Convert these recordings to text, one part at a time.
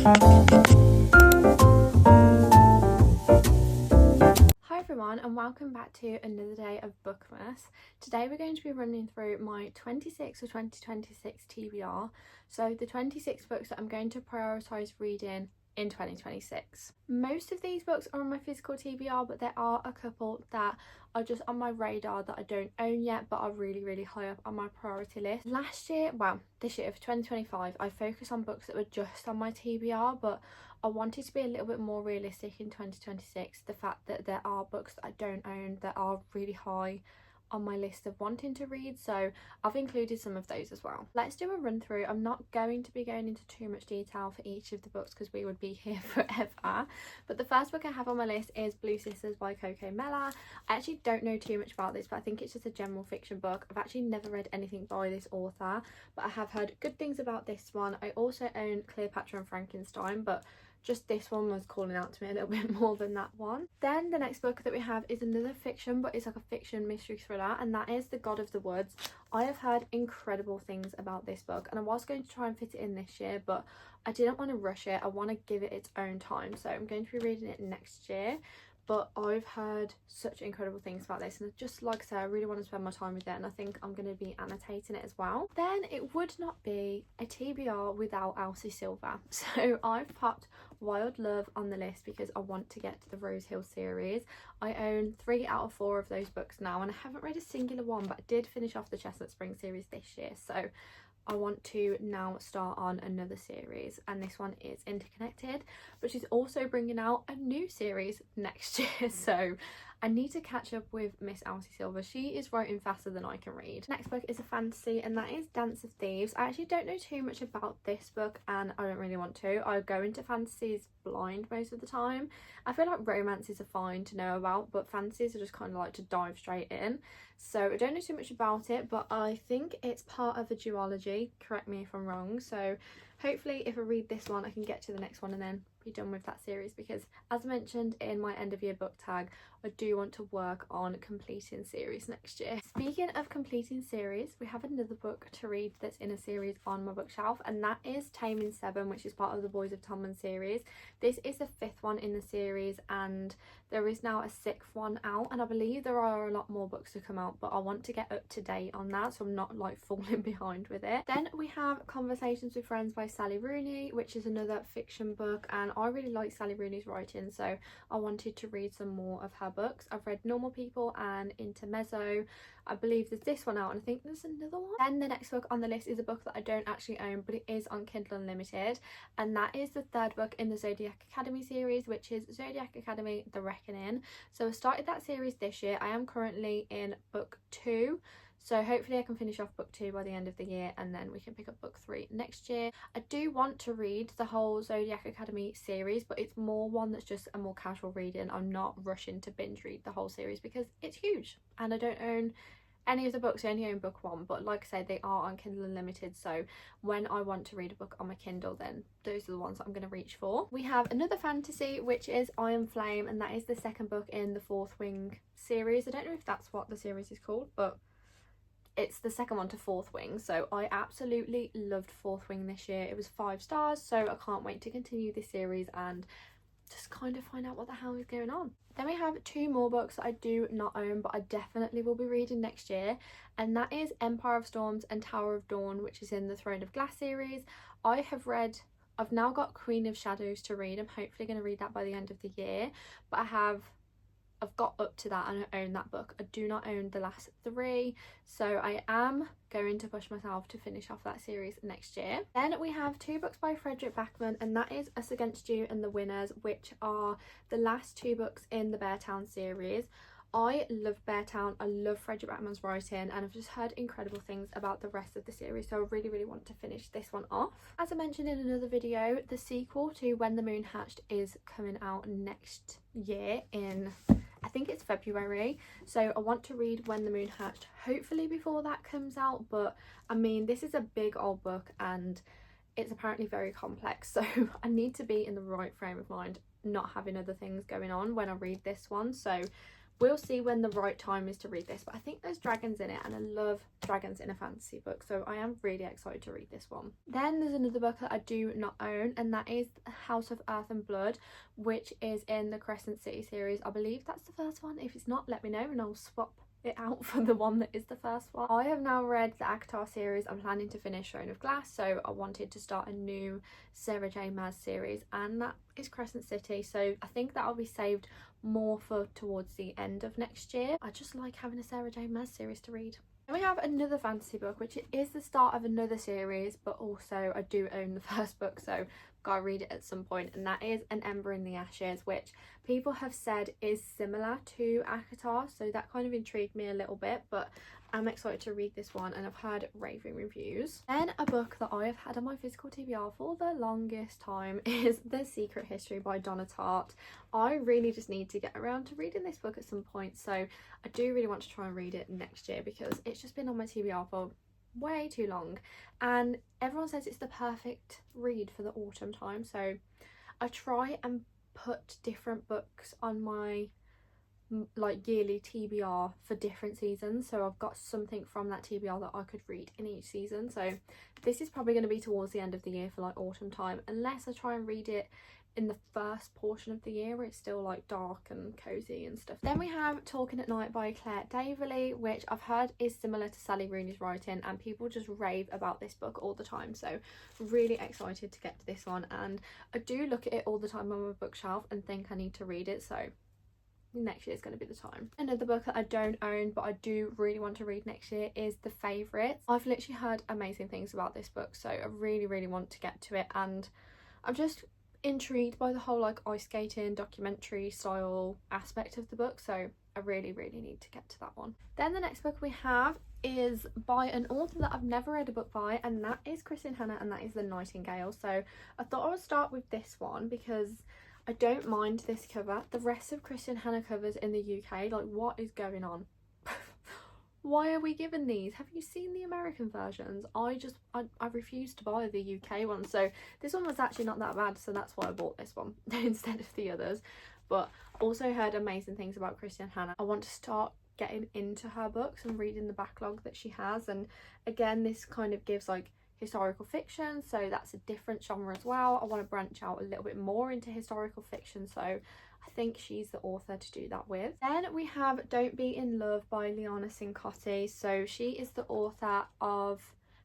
Hi everyone, and welcome back to another day of Bookmas. Today we're going to be running through my 26 or 2026 TBR, so the 26 books that I'm going to prioritise reading in 2026. Most of these books are on my physical TBR, but there are a couple that are just on my radar that I don't own yet but are really high up on my priority list. This year for 2025, I focused on books that were just on my TBR, but I wanted to be a little bit more realistic in 2026. The fact that there are books that I don't own that are really high on my list of wanting to read, so I've included some of those as well. Let's do a run through. I'm not going to be going into too much detail for each of the books because we would be here forever, but the first book I have on my list is Blue Sisters by Coco Mella. I actually don't know too much about this, but I think it's just a general fiction book. I've actually never read anything by this author, but I have heard good things about this one. I also own Cleopatra and Frankenstein, but just this one was calling out to me a little bit more than that one. Then the next book that we have is another fiction, but it's like a fiction mystery thriller, and that is The God of the Woods. I have heard incredible things about this book, and I was going to try and fit it in this year, but I didn't want to rush it. I want to give it its own time, so I'm going to be reading it next year. But I've heard such incredible things about this, and just like I said, I really want to spend my time with it, and I think I'm going to be annotating it as well. Then it would not be a TBR without Elsie Silver, so I've popped Wild Love on the list because I want to get to the Rose Hill series. I own 3 out of 4 of those books now, and I haven't read a singular one, but I did finish off the Chestnut Spring series this year, so I want to now start on another series, and this one is Interconnected, but she's also bringing out a new series next year, so I need to catch up with Miss Elsie Silver. She is writing faster than I can read. Next book is a fantasy, and that is Dance of Thieves. I actually don't know too much about this book, and I don't really want to. I go into fantasies blind most of the time. I feel like romances are fine to know about, but fantasies are just kind of like to dive straight in. So I don't know too much about it, but I think it's part of a duology. Correct me if I'm wrong. So hopefully if I read this one, I can get to the next one and then be done with that series, because as I mentioned in my end of year book tag, I do want to work on completing series next year. Speaking of completing series, we have another book to read that's in a series on my bookshelf, and that is Taming 7, which is part of the Boys of Tommen series. This is the 5th one in the series, and there is now a 6th one out, and I believe there are a lot more books to come out, but I want to get up to date on that so I'm not like falling behind with it. Then we have Conversations with Friends by Sally Rooney, which is another fiction book, and I really like Sally Rooney's writing, so I wanted to read some more of her books. I've read Normal People and Intermezzo. I believe there's this one out, and I think there's another one. Then the next book on the list is a book that I don't actually own, but it is on Kindle Unlimited, and that is the 3rd book in the Zodiac Academy series, which is Zodiac Academy The Reckoning. So I started that series this year. I am currently in book 2, so hopefully I can finish off book 2 by the end of the year, and then we can pick up book 3 next year. I do want to read the whole Zodiac Academy series, but it's more one that's just a more casual reading. I'm not rushing to binge read the whole series because it's huge, and I don't own any of the books. I only own book 1, but like I said, they are on Kindle Unlimited, so when I want to read a book on my Kindle, then those are the ones that I'm going to reach for. We have another fantasy, which is Iron Flame, and that is the 2nd book in the Fourth Wing series. I don't know if that's what the series is called, but it's the 2nd one to Fourth Wing, so I absolutely loved Fourth Wing this year. It was 5 stars, so I can't wait to continue this series and just kind of find out what the hell is going on. Then we have 2 more books that I do not own, but I definitely will be reading next year, and that is Empire of Storms and Tower of Dawn, which is in the Throne of Glass series. I've now got Queen of Shadows to read. I'm hopefully going to read that by the end of the year, but I've got up to that and I own that book. I do not own the last 3, so I am going to push myself to finish off that series next year. Then we have 2 books by Frederick Backman, and that is Us Against You and The Winners, which are the last 2 books in the Beartown series. I love Beartown, I love Frederick Backman's writing, and I've just heard incredible things about the rest of the series, so I really want to finish this one off. As I mentioned in another video, the sequel to When the Moon Hatched is coming out next year in, I think it's February, so I want to read When the Moon Hatched hopefully before that comes out, but I mean, this is a big old book and it's apparently very complex, so I need to be in the right frame of mind, not having other things going on when I read this one, so we'll see when the right time is to read this. But I think there's dragons in it, and I love dragons in a fantasy book, so I am really excited to read this one. Then there's another book that I do not own, and that is House of Earth and Blood, which is in the Crescent City series. I believe that's the first one. If it's not, let me know and I'll swap it out for the one that is the first one. I have now read the ACOTAR series. I'm planning to finish Throne of Glass, so I wanted to start a new Sarah J Maas series, and that is Crescent City, so I think that'll be saved more for towards the end of next year. I just like having a Sarah J Maas series to read. And we have another fantasy book, which is the start of another series, but also I do own the first book, so I've got to read it at some point, and that is An Ember in the Ashes, which people have said is similar to ACOTAR, so that kind of intrigued me a little bit, but I'm excited to read this one, and I've heard raving reviews. Then a book that I have had on my physical TBR for the longest time is The Secret History by Donna Tartt. I really just need to get around to reading this book at some point, so I do really want to try and read it next year because it's just been on my TBR for way too long, and everyone says it's the perfect read for the autumn time, so I try and put different books on my like yearly TBR for different seasons, so I've got something from that TBR that I could read in each season. So this is probably going to be towards the end of the year for like autumn time, unless I try and read it in the first portion of the year where it's still like dark and cozy and stuff. Then we have Talking at Night by Claire Daverley, which I've heard is similar to Sally Rooney's writing, and people just rave about this book all the time, so really excited to get to this one. And I do look at it all the time on my bookshelf and think I need to read it, so next year is going to be the time. Another book that I don't own but I do really want to read next year is The Favourites. I've literally heard amazing things about this book, so I really want to get to it, and I'm just intrigued by the whole like ice skating documentary style aspect of the book, so I really need to get to that one. Then the next book we have is by an author that I've never read a book by, and that is Kristin Hannah, and that is The Nightingale. So I thought I would start with this one because I don't mind this cover. The rest of Kristin Hannah covers in the UK, like, what is going on? Why are we given these? Have you seen the American versions? I refuse to buy the UK one, so this one was actually not that bad, so that's why I bought this one instead of the others. But also heard amazing things about Kristin Hannah. I want to start getting into her books and reading the backlog that she has, and again this kind of gives like historical fiction, so that's a different genre as well. I want to branch out a little bit more into historical fiction, so I think she's the author to do that with. Then we have Don't Be in Love by Liana Cincotti. So she is the author of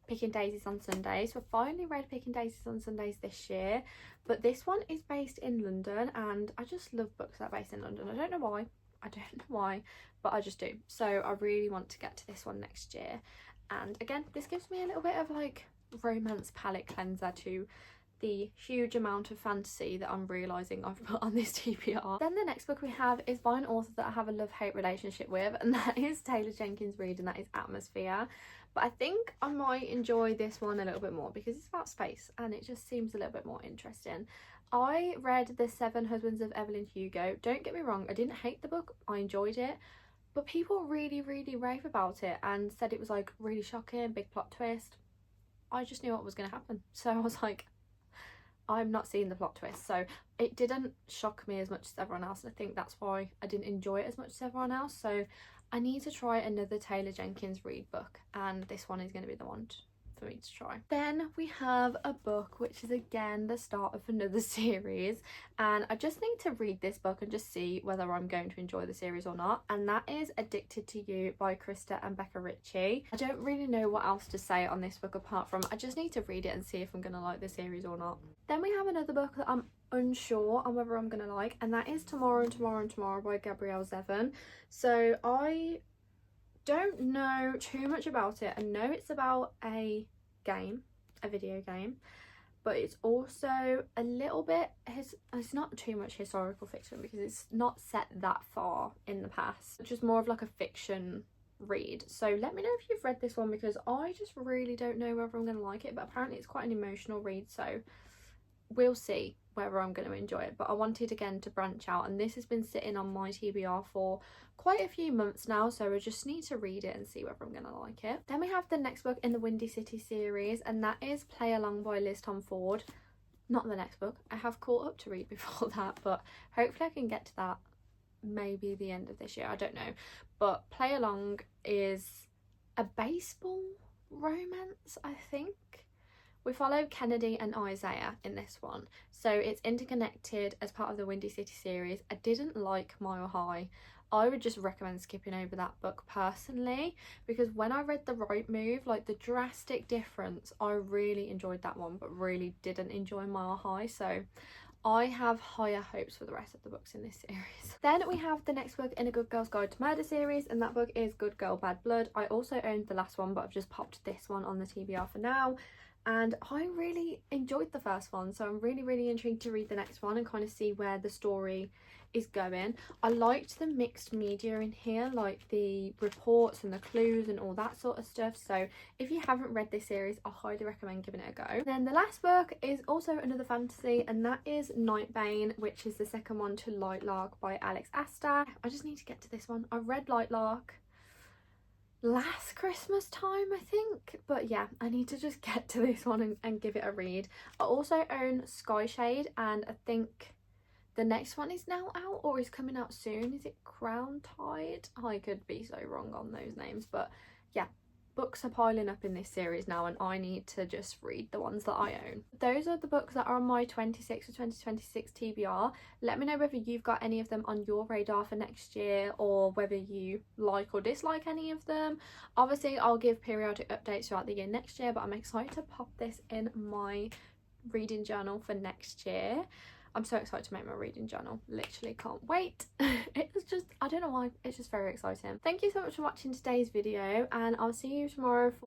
Picking Daisies on Sundays. We finally read Picking Daisies on Sundays this year, but this one is based in London, and I just love books that are based in London. I don't know why, but I just do. So I really want to get to this one next year, and again this gives me a little bit of like romance palette cleanser to the huge amount of fantasy that I'm realising I've put on this TBR. Then the next book we have is by an author that I have a love-hate relationship with, and that is Taylor Jenkins Reid, and that is Atmosphere. But I think I might enjoy this one a little bit more because it's about space and it just seems a little bit more interesting. I read The Seven Husbands of Evelyn Hugo. Don't get me wrong, I didn't hate the book, I enjoyed it, but people really rave about it and said it was like really shocking, big plot twist. I just knew what was going to happen, so I was like, I'm not seeing the plot twist. So it didn't shock me as much as everyone else, and I think that's why I didn't enjoy it as much as everyone else. So I need to try another Taylor Jenkins Reid book, and this one is going to be the one for me to try. Then we have a book which is again the start of another series, and I just need to read this book and just see whether I'm going to enjoy the series or not, and that is Addicted to You by Krista and Becca Ritchie. I don't really know what else to say on this book apart from I just need to read it and see if I'm going to like the series or not. Then we have another book that I'm unsure on whether I'm going to like, and that is Tomorrow and Tomorrow and Tomorrow by Gabrielle Zevin. So I don't know too much about it. I know it's about a video game, but it's also a little bit it's not too much historical fiction because it's not set that far in the past. It's just more of like a fiction read. So let me know if you've read this one because I just really don't know whether I'm going to like it, but apparently it's quite an emotional read, so we'll see whether I'm going to enjoy it. But I wanted again to branch out, and this has been sitting on my TBR for quite a few months now, so I just need to read it and see whether I'm going to like it. Then we have the next book in the Windy City series, and that is Play Along by Liz Tom Ford. Not the next book, I have caught up to read before that, but hopefully I can get to that maybe the end of this year, I don't know. But Play Along is a baseball romance, I think. We follow Kennedy and Isaiah in this one, so it's interconnected as part of the Windy City series. I didn't like Mile High. I would just recommend skipping over that book personally, because when I read The Right Move, like the drastic difference, I really enjoyed that one but really didn't enjoy Mile High, so I have higher hopes for the rest of the books in this series. Then we have the next book in a Good Girl's Guide to Murder series, and that book is Good Girl Bad Blood. I also owned the last one, but I've just popped this one on the TBR for now, and I really enjoyed the first one, so I'm really intrigued to read the next one and kind of see where the story is going. I liked the mixed media in here, like the reports and the clues and all that sort of stuff, so if you haven't read this series, I highly recommend giving it a go. And then the last book is also another fantasy, and that is Nightbane, which is the second one to Lightlark by Alex Aster. I just need to get to this one. I read Lightlark last Christmas time, I think, but yeah, I need to just get to this one and give it a read. I also own Skyshade, and I think the next one is now out or is coming out soon. Is it Crown Tide? I could be so wrong on those names, but yeah, books are piling up in this series now, and I need to just read the ones that I own. Those are the books that are on my 26 or 2026 TBR. Let me know whether you've got any of them on your radar for next year, or whether you like or dislike any of them. Obviously, I'll give periodic updates throughout the year next year, but I'm excited to pop this in my reading journal for next year. I'm so excited to make my reading journal. Literally can't wait. It's just, I don't know why, it's just very exciting. Thank you so much for watching today's video, and I'll see you tomorrow for